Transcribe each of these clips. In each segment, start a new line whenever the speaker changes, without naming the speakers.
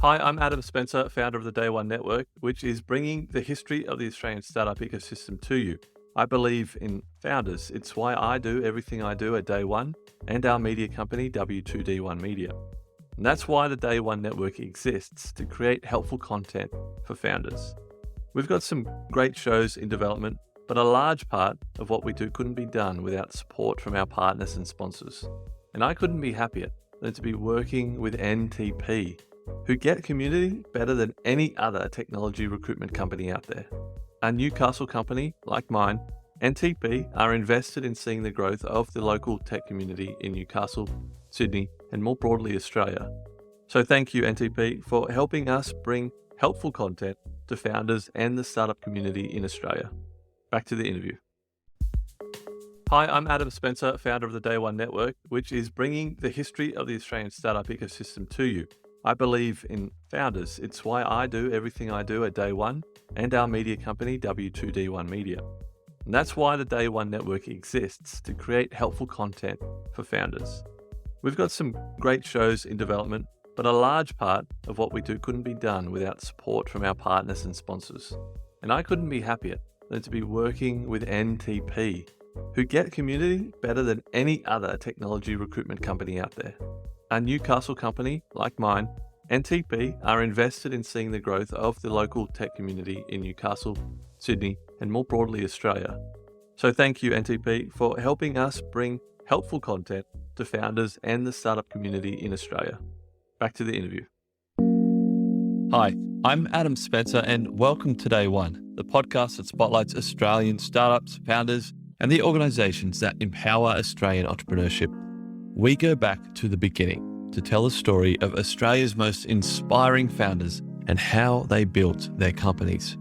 Hi, I'm Adam Spencer, founder of the Day One Network, which is bringing the history of the Australian startup ecosystem to you. I believe in founders. It's why I do everything I do at Day One and our media company, W2D1 Media. And that's why the Day One Network exists, to create helpful content for founders. We've got some great shows in development, but a large part of what we do couldn't be done without support from our partners and sponsors. And I couldn't be happier than to be working with NTP, who get community better than any other technology recruitment company out there. A Newcastle company like mine, NTP are invested in seeing the growth of the local tech community in Newcastle, Sydney, and more broadly Australia. So thank you, NTP, for helping us bring helpful content to founders and the startup community in Australia. Back to the interview. Hi, I'm Adam Spencer, founder of the Day One Network, which is bringing the history of the Australian startup ecosystem to you. I believe in founders. It's why I do everything I do at Day One and our media company, W2D1 Media. And that's why the Day One Network exists, to create helpful content for founders. We've got some great shows in development, but a large part of what we do couldn't be done without support from our partners and sponsors. And I couldn't be happier than to be working with NTP, who get community better than any other technology recruitment company out there. A Newcastle company like mine, NTP are invested in seeing the growth of the local tech community in Newcastle, Sydney, and more broadly Australia. So thank you, NTP, for helping us bring helpful content to founders and the startup community in Australia. Back to the interview. Hi, I'm Adam Spencer, and welcome to Day One, the podcast that spotlights Australian startups, founders, and the organisations that empower Australian entrepreneurship. We go back to the beginning to tell the story of Australia's most inspiring founders and how they built their companies.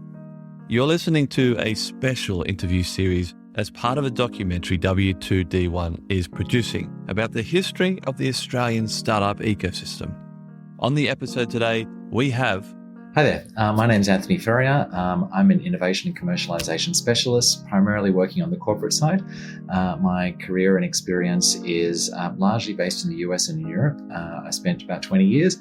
You're listening to a special interview series as part of a documentary W2D1 is producing about the history of the Australian startup ecosystem. On the episode today, we have...
Hi there, my name's Anthony Ferrier. I'm an Innovation and Commercialisation specialist, primarily working on the corporate side. My career and experience is largely based in the US and in Europe. I spent about 20 years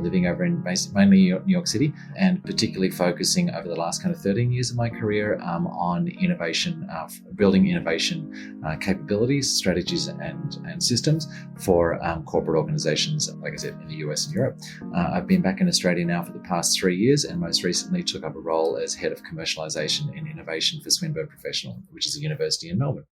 living over in mainly New York City, and particularly focusing over the last kind of 13 years of my career on innovation, building innovation capabilities, strategies and systems for corporate organizations, like I said, in the US and Europe. I've been back in Australia now for the past 3 years, and most recently took up a role as head of commercialisation and innovation for Swinburne Professional, which is a university in Melbourne.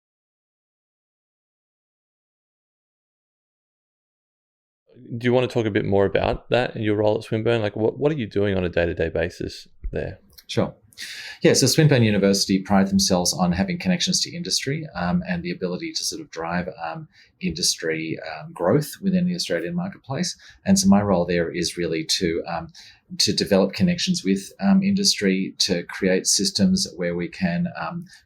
Do you want to talk a bit more about that and your role at Swinburne? Like, what are you doing on a day-to-day basis there?
Sure. Yeah, so Swinburne University pride themselves on having connections to industry and the ability to sort of drive industry growth within the Australian marketplace. And so my role there is really to develop connections with industry, to create systems where we can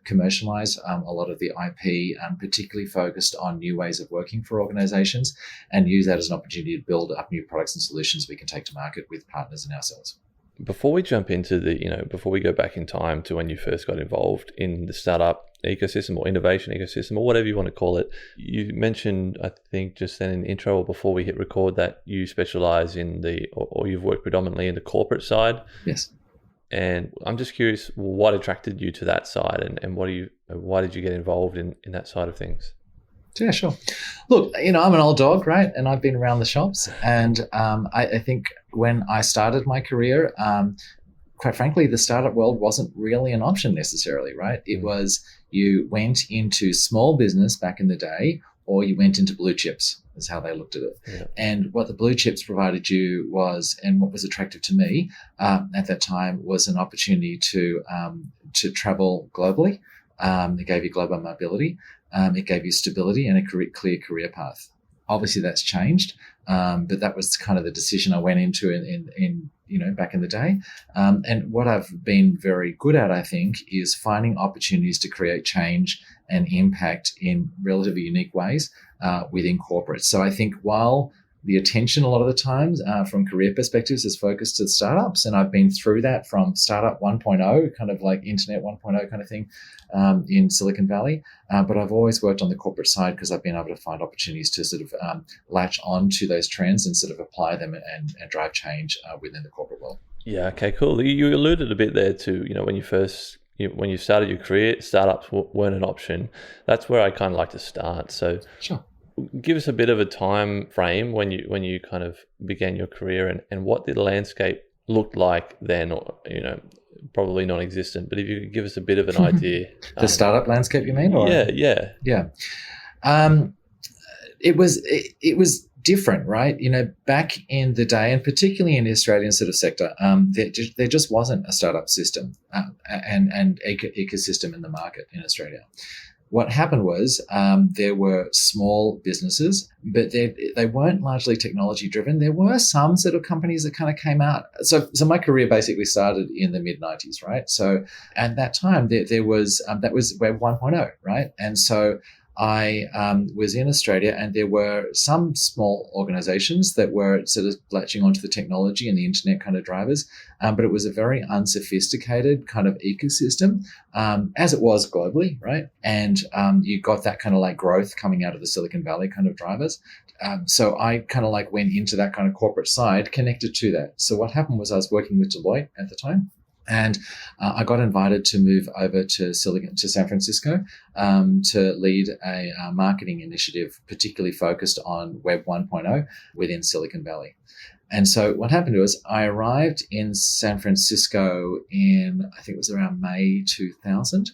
commercialize a lot of the IP, particularly focused on new ways of working for organizations, and use that as an opportunity to build up new products and solutions we can take to market with partners and ourselves.
Before we jump into before we go back in time to when you first got involved in the startup ecosystem or innovation ecosystem or whatever you want to call it, you mentioned, I think just then in the intro or before we hit record, that you specialize in or you've worked predominantly in the corporate side.
Yes.
And I'm just curious, what attracted you to that side, and why did you get involved in that side of things?
Yeah, sure. Look, I'm an old dog, right? And I've been around the shops. And I think when I started my career, quite frankly, the startup world wasn't really an option necessarily, right? It was you went into small business back in the day, or you went into blue chips, is how they looked at it. Yeah. And what the blue chips provided you was, and what was attractive to me at that time, was an opportunity to travel globally. It gave you global mobility. It gave you stability and a clear career path. Obviously, that's changed, but that was kind of the decision I went into in back in the day. And what I've been very good at, I think, is finding opportunities to create change and impact in relatively unique ways within corporates. So I think while the attention a lot of the times from career perspectives is focused to startups. And I've been through that from startup 1.0, kind of like internet 1.0 kind of thing in Silicon Valley. But I've always worked on the corporate side because I've been able to find opportunities to sort of latch on to those trends and sort of apply them and drive change within the corporate world.
Yeah, okay, cool. You alluded a bit there to, when you started your career, startups weren't an option. That's where I kind of like to start. So
sure.
Give us a bit of a time frame when you kind of began your career and what the landscape looked like then, or, probably non-existent, but if you could give us a bit of an idea.
The startup landscape, you mean? Or?
Yeah.
It was different, right? Back in the day, and particularly in the Australian sort of sector, there just wasn't a startup system and ecosystem in the market in Australia. What happened was there were small businesses, but they weren't largely technology driven. There were some sort of companies that kind of came out. So my career basically started in the mid-90s, right? So at that time, there was that was Web 1.0, right? And so I was in Australia, and there were some small organizations that were sort of latching onto the technology and the internet kind of drivers, but it was a very unsophisticated kind of ecosystem, as it was globally, right? And you got that kind of like growth coming out of the Silicon Valley kind of drivers. So I kind of like went into that kind of corporate side connected to that. So what happened was I was working with Deloitte at the time. And I got invited to move over to San Francisco to lead a marketing initiative, particularly focused on Web 1.0 within Silicon Valley. And so what happened was I arrived in San Francisco in, I think it was around May 2000.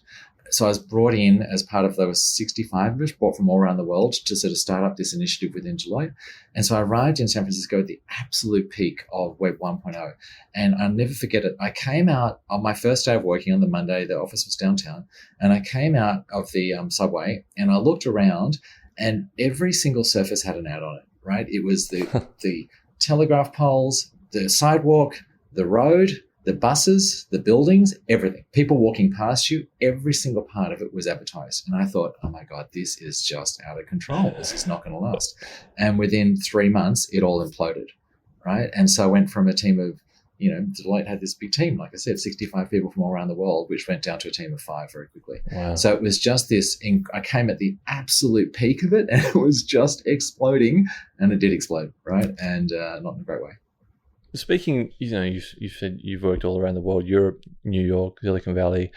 So I was brought in as part of those 65 of us, brought from all around the world to sort of start up this initiative within Deloitte. And so I arrived in San Francisco at the absolute peak of Web 1.0. And I'll never forget it. I came out on my first day of working on the Monday, the office was downtown, and I came out of the subway and I looked around, and every single surface had an ad on it, right? It was the telegraph poles, the sidewalk, the road, the buses, the buildings, everything. People walking past you, every single part of it was advertised. And I thought, oh my God, this is just out of control. This is not going to last. And within 3 months, it all imploded, right? And so I went from a team of, Deloitte had this big team, like I said, 65 people from all around the world, which went down to a team of 5 very quickly.
Wow.
So it was just this, I came at the absolute peak of it, and it was just exploding, and it did explode, right? And not in a great way.
Speaking, you said you've worked all around the world, Europe, New York, Silicon Valley.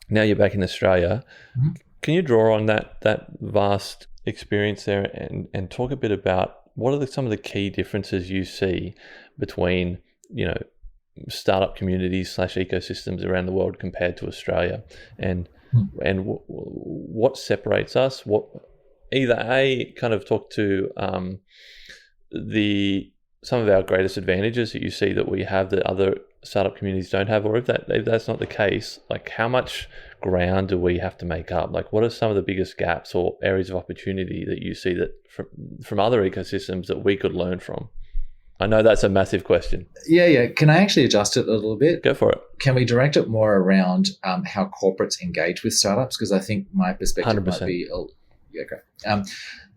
Now you're back in Australia. Mm-hmm. Can you draw on that vast experience there and talk a bit about what are some of the key differences you see between, startup communities / ecosystems around the world compared to Australia, and what separates us? What either kind of talk to some of our greatest advantages that you see that we have that other startup communities don't have, or if that's not the case, like how much ground do we have to make up? Like what are some of the biggest gaps or areas of opportunity that you see that from other ecosystems that we could learn from? I know that's a massive question.
Yeah. Can I actually adjust it a little bit?
Go for it.
Can we direct it more around how corporates engage with startups? Because I think my perspective
100%.
Might be...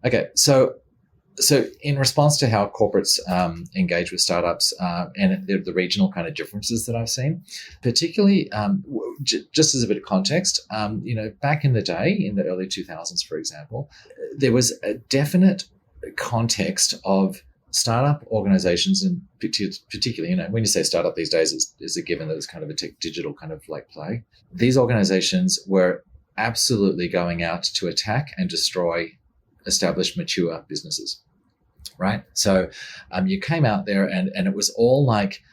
Okay. So in response to how corporates engage with startups and the regional kind of differences that I've seen, particularly just as a bit of context, back in the day, in the early 2000s, for example, there was a definite context of startup organizations, and particularly, when you say startup these days, it's a given that it's kind of a tech digital kind of like play. These organizations were absolutely going out to attack and destroy established, mature businesses. Right. So you came out there and it was all like,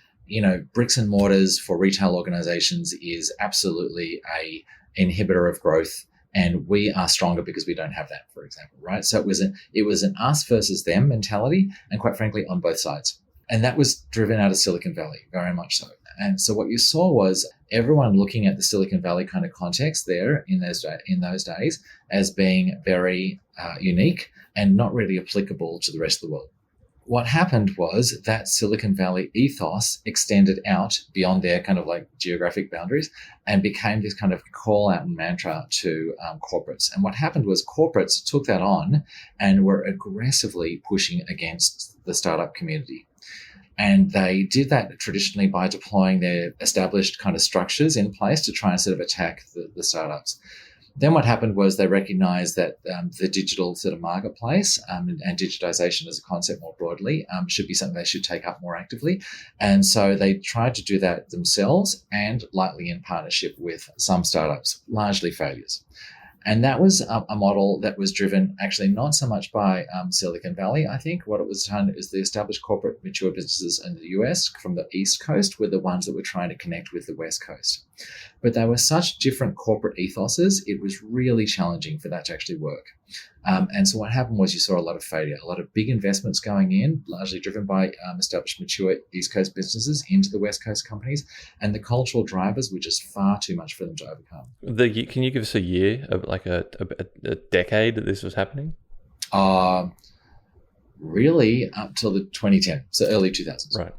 bricks and mortars for retail organizations is absolutely a inhibitor of growth. And we are stronger because we don't have that, for example. Right. So it was an us versus them mentality, and quite frankly, on both sides. And that was driven out of Silicon Valley, very much so. And so what you saw was everyone looking at the Silicon Valley kind of context there in those days as being very unique and not really applicable to the rest of the world. What happened was that Silicon Valley ethos extended out beyond their kind of like geographic boundaries and became this kind of call out and mantra to corporates. And what happened was corporates took that on and were aggressively pushing against the startup community. And they did that traditionally by deploying their established kind of structures in place to try and sort of attack the startups. Then what happened was they recognized that the digital sort of marketplace and digitization as a concept more broadly should be something they should take up more actively. And so they tried to do that themselves and lightly in partnership with some startups, largely failures. And that was a model that was driven actually not so much by Silicon Valley. I think what it was done is the established corporate mature businesses in the US from the East Coast were the ones that were trying to connect with the West Coast. But they were such different corporate ethoses, it was really challenging for that to actually work. And so what happened was you saw a lot of failure, a lot of big investments going in, largely driven by established mature East Coast businesses into the West Coast companies. And the cultural drivers were just far too much for them to overcome.
Can you give us a year, like a decade that this was happening?
Really up till the 2010, so early 2000s.
Right.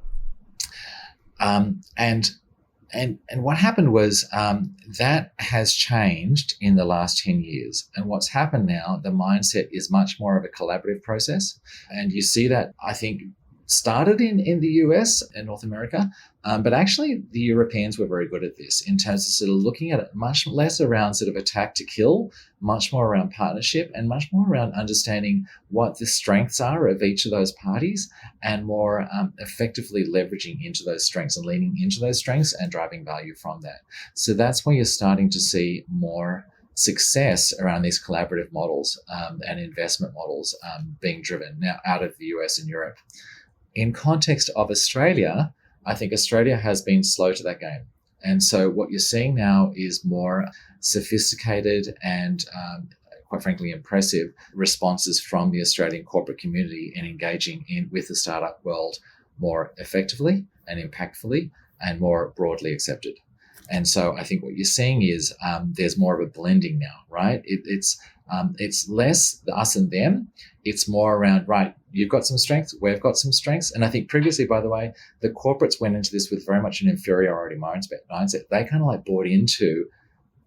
And what happened was that has changed in the last 10 years. And what's happened now, the mindset is much more of a collaborative process. And you see that, I think, started in the US and North America, but actually the Europeans were very good at this in terms of sort of looking at it much less around sort of attack to kill, much more around partnership and much more around understanding what the strengths are of each of those parties and more effectively leveraging into those strengths and leaning into those strengths and driving value from that. So that's where you're starting to see more success around these collaborative models and investment models being driven now out of the US and Europe. In context of Australia, I think Australia has been slow to that game. And so what you're seeing now is more sophisticated and quite frankly impressive responses from the Australian corporate community in engaging with the startup world more effectively and impactfully and more broadly accepted. And so I think what you're seeing is there's more of a blending now, right? It's less the us and them. It's more around, right, you've got some strengths, we've got some strengths. And I think previously, by the way, the corporates went into this with very much an inferiority mindset. They kind of like bought into,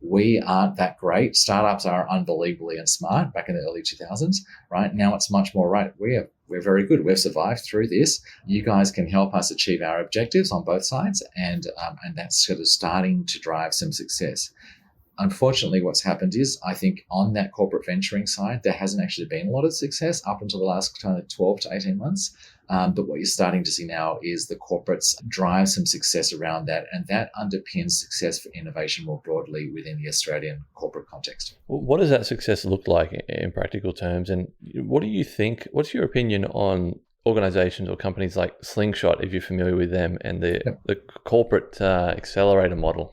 we aren't that great. Startups are unbelievably and smart back in the early 2000s, right? Now it's much more, right, we're very good. We've survived through this. You guys can help us achieve our objectives on both sides. And that's sort of starting to drive some success. Unfortunately, what's happened is, I think on that corporate venturing side, there hasn't actually been a lot of success up until the last kind of 12 to 18 months. But what you're starting to see now is the corporates drive some success around that, and that underpins success for innovation more broadly within the Australian corporate context.
What does that success look like in practical terms? And what do you think, what's your opinion on organizations or companies like Slingshot, if you're familiar with them, and the corporate accelerator model?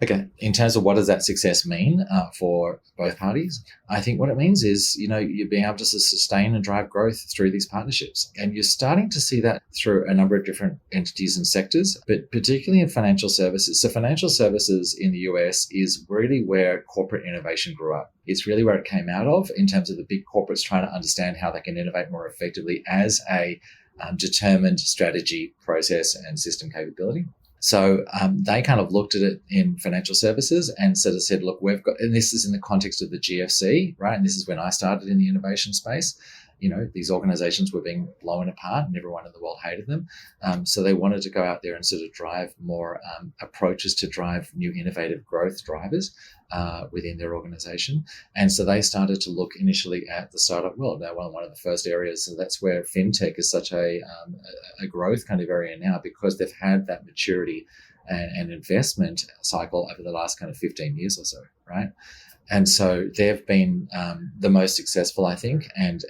Okay, in terms of what does that success mean for both parties, I think what it means is, you're being able to sustain and drive growth through these partnerships. And you're starting to see that through a number of different entities and sectors, but particularly in financial services. So financial services in the US is really where corporate innovation grew up. It's really where it came out of in terms of the big corporates trying to understand how they can innovate more effectively as a determined strategy, process, and system capability. So they kind of looked at it in financial services and sort of said, look, we've got, and this is in the context of the GFC, right? And this is when I started in the innovation space. These organizations were being blown apart and everyone in the world hated them. So they wanted to go out there and sort of drive more approaches to drive new innovative growth drivers within their organization. And so they started to look initially at the startup world. Now, one of the first areas, so that's where fintech is such a growth kind of area now, because they've had that maturity and investment cycle over the last kind of 15 years or so, right? And so they've been the most successful, I think, and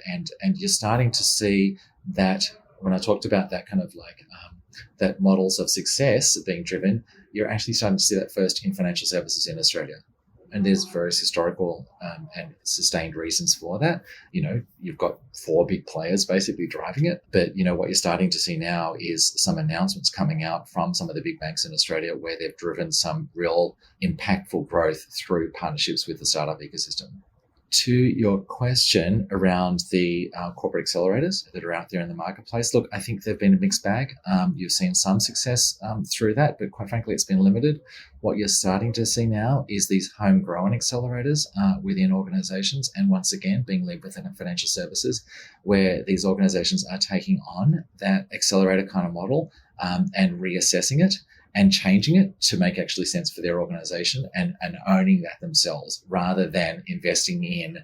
you're starting to see that when I talked about that kind of like that models of success being driven, you're actually starting to see that first in financial services in Australia. And there's various historical and sustained reasons for that. You've got 4 big players basically driving it. But, what you're starting to see now is some announcements coming out from some of the big banks in Australia where they've driven some real impactful growth through partnerships with the startup ecosystem. to your question around the corporate accelerators that are out there in the marketplace, look, I think they've been a mixed bag. You've seen some success through that, but quite frankly, it's been limited. What you're starting to see now is these homegrown accelerators within organizations, and once again, being led within financial services, where these organizations are taking on that accelerator kind of model and reassessing it and changing it to make actually sense for their organization and owning that themselves rather than investing in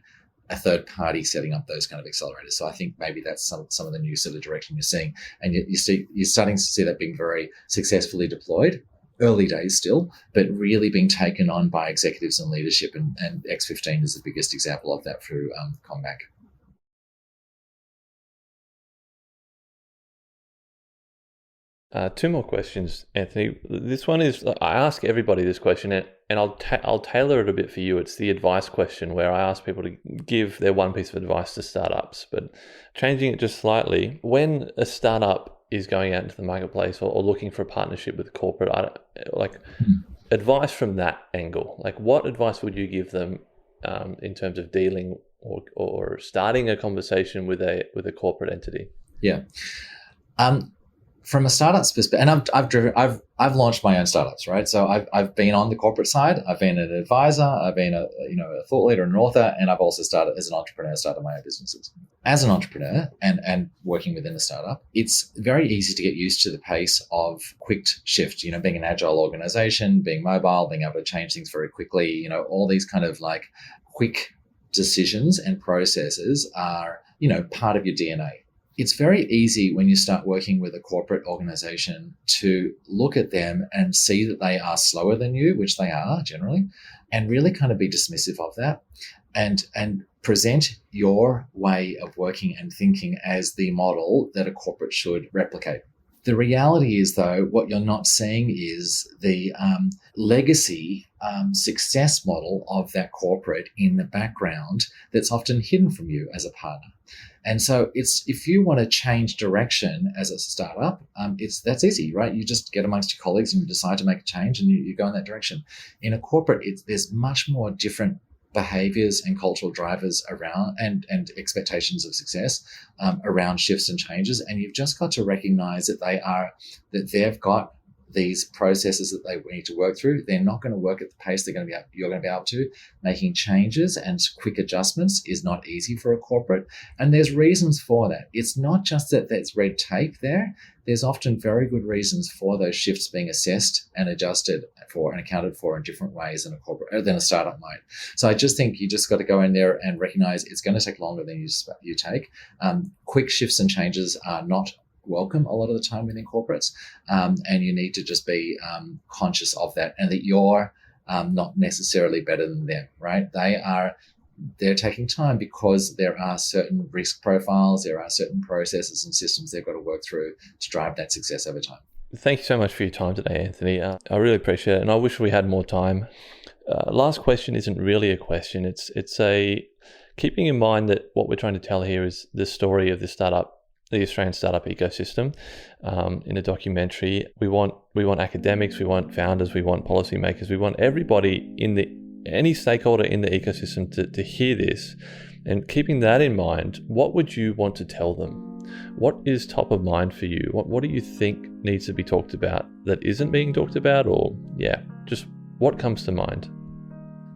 a third party setting up those kind of accelerators. So I think maybe that's some of the new sort of direction you're seeing. And you're starting to see that being very successfully deployed. Early days still, but really being taken on by executives and leadership. And X15 is the biggest example of that through Combac.
Two more questions, Anthony. This one is, I ask everybody this question, and I'll tailor it a bit for you. It's the advice question where I ask people to give their one piece of advice to startups, but changing it just slightly. When a startup is going out into the marketplace or looking for a partnership with corporate, advice from that angle, like what advice would you give them in terms of dealing or starting a conversation with a corporate entity?
Yeah. From a startup's perspective, and I've launched my own startups, right? So I've been on the corporate side. I've been an advisor. I've been a thought leader and an author, and I've also started as an entrepreneur, started my own businesses. As an entrepreneur and working within a startup, it's very easy to get used to the pace of quick shift. Being an agile organization, being mobile, being able to change things very quickly. All these kind of like quick decisions and processes are part of your DNA. It's very easy when you start working with a corporate organization to look at them and see that they are slower than you, which they are generally, and really kind of be dismissive of that and present your way of working and thinking as the model that a corporate should replicate. The reality is, though, what you're not seeing is the legacy success model of that corporate in the background that's often hidden from you as a partner. And so if you want to change direction as a startup, that's easy, right? You just get amongst your colleagues and you decide to make a change and you go in that direction. In a corporate, there's much more different behaviors and cultural drivers around and expectations of success around shifts and changes. And you've just got to recognize that they've got these processes that they need to work through. They're not going to work at the pace you're going to be able to. Making changes and quick adjustments is not easy for a corporate. And there's reasons for that. It's not just that there's red tape there. There's often very good reasons for those shifts being assessed and adjusted for and accounted for in different ways than a startup might. So I just think you just got to go in there and recognize it's going to take longer than you take. Quick shifts and changes are not welcome a lot of the time within corporates, and you need to just be conscious of that, and that you're not necessarily better than them, right? They're taking time because there are certain risk profiles, there are certain processes and systems they've got to work through to drive that success over time.
Thank you so much for your time today, Anthony. I really appreciate it, and I wish we had more time. Last question isn't really a question. It's keeping in mind that what we're trying to tell here is the story of the Australian startup ecosystem. In a documentary, we want academics, we want founders, we want policymakers, we want everybody any stakeholder in the ecosystem to hear this. And keeping that in mind, what would you want to tell them? What is top of mind for you? What do you think needs to be talked about that isn't being talked about? Or just what comes to mind?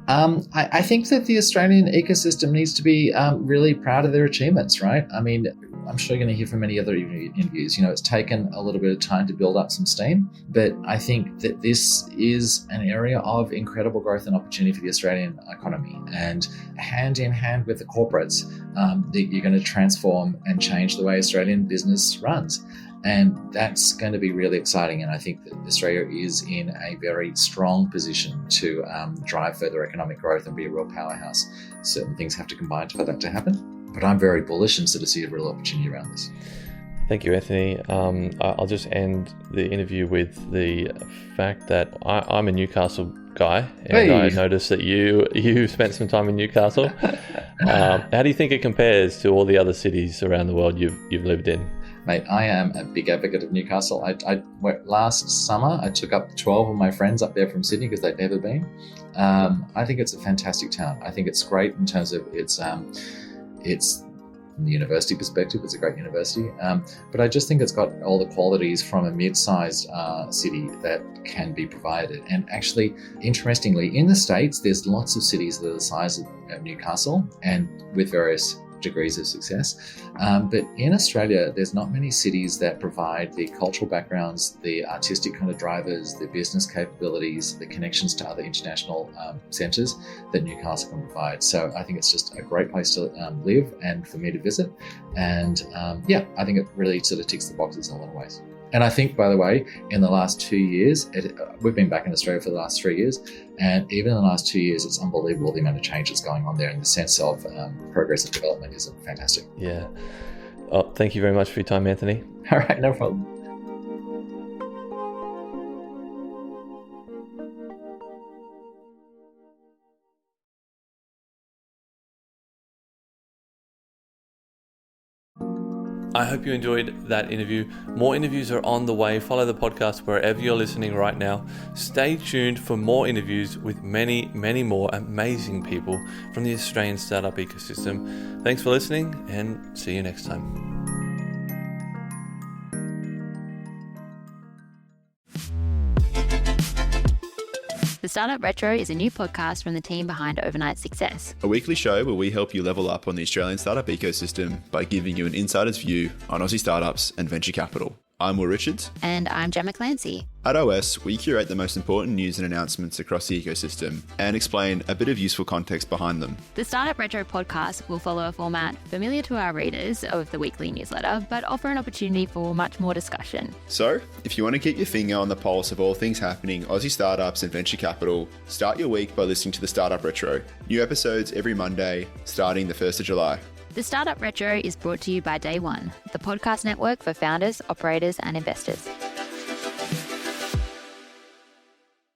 I think that the Australian ecosystem needs to be really proud of their achievements, right? I mean, I'm sure you're going to hear from many other interviews. It's taken a little bit of time to build up some steam, but I think that this is an area of incredible growth and opportunity for the Australian economy. And hand in hand with the corporates, you're going to transform and change the way Australian business runs. And that's going to be really exciting. And I think that Australia is in a very strong position to drive further economic growth and be a real powerhouse. Certain things have to combine for that to happen. But I'm very bullish and sort of see a real opportunity around this.
Thank you, Anthony. I'll just end the interview with the fact that I'm a Newcastle guy, and I noticed that you spent some time in Newcastle. How do you think it compares to all the other cities around the world you've lived in?
Mate, I am a big advocate of Newcastle. Last summer, I took up 12 of my friends up there from Sydney because they'd never been. I think it's a fantastic town. I think it's great in terms of its from the university perspective, it's a great university. But I just think it's got all the qualities from a mid-sized city that can be provided. And actually, interestingly, in the States, there's lots of cities that are the size of Newcastle and with various degrees of success. But in Australia, there's not many cities that provide the cultural backgrounds, the artistic kind of drivers, the business capabilities, the connections to other international centres that Newcastle can provide. So I think it's just a great place to live and for me to visit. And I think it really sort of ticks the boxes in a lot of ways. And I think, by the way, in the last 2 years, we've been back in Australia for the last 3 years, and even in the last 2 years, it's unbelievable the amount of change that's going on there, and the sense of progress and development is fantastic.
Yeah. Oh, thank you very much for your time, Anthony.
All right, no problem.
I hope you enjoyed that interview. More interviews are on the way. Follow the podcast wherever you're listening right now. Stay tuned for more interviews with many, many more amazing people from the Australian startup ecosystem. Thanks for listening, and see you next time.
The Startup Retro is a new podcast from the team behind Overnight Success.
A weekly show where we help you level up on the Australian startup ecosystem by giving you an insider's view on Aussie startups and venture capital. I'm Will Richards.
And I'm Gemma Clancy.
At OS, we curate the most important news and announcements across the ecosystem and explain a bit of useful context behind them.
The Startup Retro podcast will follow a format familiar to our readers of the weekly newsletter, but offer an opportunity for much more discussion.
So, if you want to keep your finger on the pulse of all things happening Aussie startups and venture capital, start your week by listening to the Startup Retro. New episodes every Monday, starting the 1st of July.
The Startup Retro is brought to you by Day One, the podcast network for founders, operators, and investors.